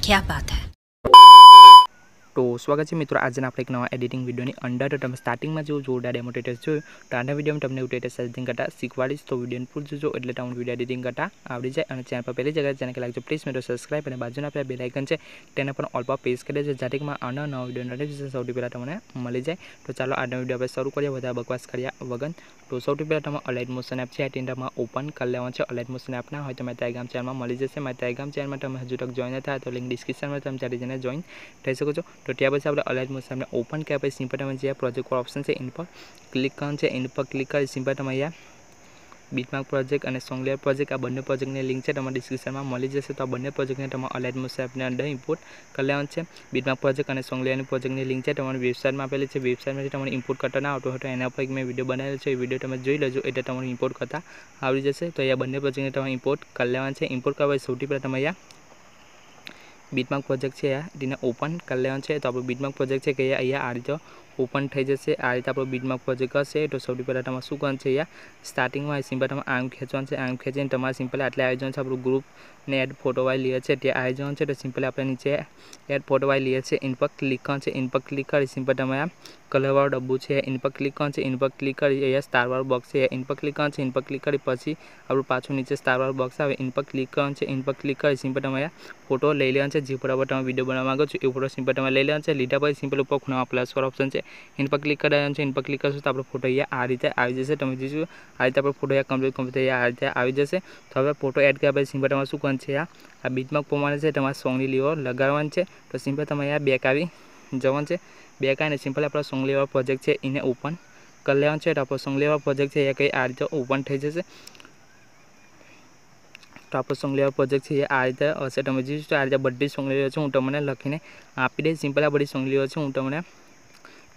क्या बात है। तो स्वागत है मित्रों आज आप एक नवा एडिटिंग वीडियो अंडर तो તમે સ્ટાર્ટિંગમાં જો જોરદાર ડેમો ટેટસ જોયું તો આના વિડીયોમાં તમને ટેટસ એડિટિંગ કરતા શીખવાડીશ તો વિડીયોને પૂરું જોજો એટલે તમને વિડીયો એડિટિંગ કરતા આવડી જાય અને ચેનલ પર પહેલી જગ્યાએ ચેનલ લાગજો પ્લીઝ મિત્રો સબસ્ક્રાઇબ અને બાજુના આપેલા બેલ આઇકન છે તેને પણ ઓલ પર પ્રેસ કરી દેજો જેથી માં આનો નવો વિડીયો નોટિફિકેશન સૌથી પહેલા તમને મળી જાય તો ચાલો આજનો વિડીયો આપણે શરૂ કરીએ વધારે બકવાસ કર્યા વગર તો સૌથી પહેલા તમે અલાઇટ મોશન એપ છે ટેન્ડરમાં ઓપન કરી લેવાનું છે અલાઇટ મોશન એપ ના હોય તો મેં ટેલિગ્રામ ચેનલમાં મળી જશે મેં ટેલિગ્રામ ચેનલમાં તમે હજુ તક જોઈન થાય તો લિંક ડિસ્ક્રિપ્શનમાં તમે ચાલી જઈને જોઈન થઈ શકો છો તો ત્યાં પછી આપણે અલાઇટ मोशन में ओपन किया पे सिंपल में जो प्रोजेक्ट पर ऑप्शन है इन पर क्लिक करना है इन पर क्लिक कर सिंपल में यहाँ बीटमार्क प्रोजेक्ट और सोंगलेयर प्रोजेक्ट आ बने प्रोजेक्ट ने लिंक है तमारे डिस्क्रिप्शन में मिली जैसे तो आ बने प्रोजेक्ट ने तमारे अलाइट मोशन एप ने अंदर इम्पोर्ट कर लेना है बीटमार्क प्रोजेक्ट और सोंगलेयर प्रोजेक्ट ने लिंक है तमारी वेबसाइट में आपेली है वेबसाइट में तमारे इम्पोर्ट करता ना आवतो तो एना पर एक मैं वीडियो बनावेल है वीडियो तमे जोई लेजो एटले तमारे इम्पोर्ट करता आवड़ी जशे तो अहींया बने प्रोजेक्ट ने तमारे इम्पोर्ट कर लेना है इम्पोर्ट करवा सौथी पहला तमे अहींया बीटमार्क प्रोजेक्ट है तेने ओपन कर लेना है तो आप बीटमार्क प्रोजेक्ट है कि अँ आ रीते ओपन थी जैसे आ रीते आप बीटमार्क प्रोजेक्ट हे तो सौ पहला तब शू कर स्टार्टिंग में सिंपल तब आम खेचवा आम खेची सिंपल आटले आई जाए आप ग्रुप ने एड फोटो वाई लिए त्या आई जाए तो सिंपल आप नीचे एड फोटो वाई लिए इन पर क्लिक कर इन पर क्लिक कर सिंपल तब कलर वाला डब्बू है इन पर क्लिक कर इन पर क्लिक कर स्टार वाला बॉक्स है इन पर क्लिक कर इन पर क्लिक कर पी आप पाछू नीचे स्टार वाला बॉक्स आए इन पर क्लिक कर इन पर क्लिक कर सिंपल तब फोटो लई लेवा जो फोटो पर वीडियो बनवा मांगो छो ए फोटो सिंपल तब लई लेवा लीधा पर सिंपल ऊपर खूणा प्लस वाला ऑप्शन है इन पर क्लिक कर इन पर क्लिक करशो तो आप फोटो अँ आ रीते आई जैसे तब जीशो आ रीते फोटो कम्प्लीट आ रीते आई जैसे तो हमें फोटो एड कर सिंपल तब शू कर आ बीटमार्क प्रमाण से तमारे सॉन्ग लीवर लगाड़वानी है तो सिंपल तब अँ बेक आई जवान है बेक आने सिंपल अपना सॉन्ग लीवर प्रोजेक्ट है इन्हें ओपन कर लेवा है तो आप सॉन्ग लीवर प्रोजेक्ट है कई आ रीते ओपन थी जैसे तो आप सॉन्ग लीवर प्रोजेक्ट है आ रीते हे तब जीशो तो आ रीते बड़ी सॉन्ग लीवर हूँ तमने लखीने आपी दे सिंपल आ बड़ी सॉन्ग लीवर हूँ तमने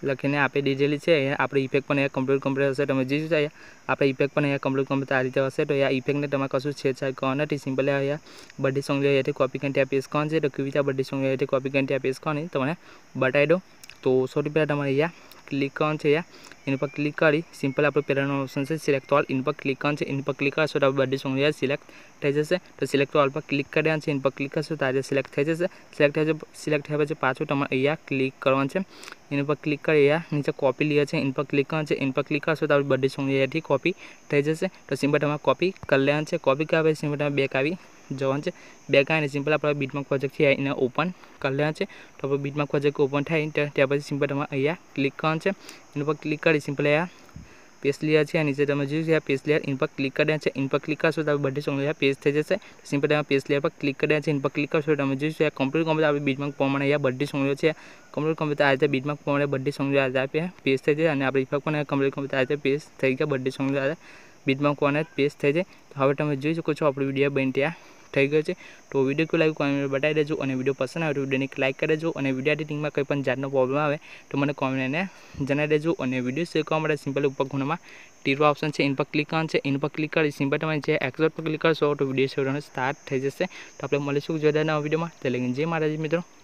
लखीने आपी दीधेली है आप इफेक्ट पर कम्प्लीट हे तब जीशो आप इफेक्ट पर कम्प्लीट आ रीते हे तो इफेक्ट ने तमारे कशुं छेड़छाड़ करवाना नहीं सिंपल अँ बड़ी सॉन्ग लीवर कॉपी कर पेस्ट करनी तो केवी रीते बड़ी सॉन्ग लीवर कॉपी कर पेस्ट करनी तमने बताई दो तो सौ पहला तमारे अँ क्लिक करना इन पर क्लिक करी सिंपल आप पहला ऑप्शन से सिलेक्ट ऑल इन पर क्लिक करना इन पर क्लिक करशो तो बड़ी सॉन्ग लीवर सिलेक्ट थी जैसे तो सिलेक्ट ऑल पर क्लिक कर देना इन पर क्लिक करशो तो आज सिलेक्ट थी जैसे सिलेक्ट थया पाछू तमारे अँ क्लिक करवानुं इन पर क्लिक कर नीचे कॉपी लिए इन पर क्लिक करना इन पर क्लिक करशो तो बड़ी सॉन्ग लीवर कॉपी थी जैसे तो सिंपल तमारे कॉपी कर लेना कॉपी कर सिंपल तब बेक आई जवान है बेक आने सिंपल आप बीटमार्क प्रोजेक्ट है इन्हें ओपन कर लेना है तो आप बीटमार्क प्रोजेक्ट ओपन थाय त्या पछी सिंपल तब अँ क्लिक करना इन पर क्लिक कर सिंपल अँ पेस्ट लिया है नीचे तब जो पेस्ट लेयर इन पर क्लिक कर देना इन पर क्लिक करशो तो बड़ी सॉन्ग लीवर पेस्ट थी जैसे सिंपल तब पेस्ट लेयर पर क्लिक कर देना इन पर क्लिक करशो तब जो कम्प्लीट आप बीटमार्क प्रमाण बड़ी सॉन्ग लीवर कम्प्लीट आ रीते बीटमार्क प्रमाण बड़ी सॉन्ग लीवर आप पेस्ट थी जाए आप इफेक्ट पर कम्प्लीट आ रीते पेस्ट थी गया बड़ी सॉन्ग लीवर बीटमार्क प्रमाण पेस्ट थी जाए तो हम तुम जी सको आप वीडियो बन त्या थी गई है तो वीडियो को लाइक कमेंट बताई देजो और वीडियो पसंद आए तो वीडियो ने लाइक कर देजो और वीडियो एडिटिंग में कोईपण जातनो प्रॉब्लम आए तो मैंने कमेंट ने जणावी देजो और वीडियो शेयर करवा सिंपल ऊपर खूणा में तीर ऑप्शन है इन पर क्लिक करना इन पर क्लिक कर सिंपल तब एक्सेप्ट पर क्लिक करशो तो वीडियो शेयर स्टार्ट थी जैसे तो आप मळीशुं जोरदार नवा वीडियो में तो लेकिन जय माताजी मित्रों।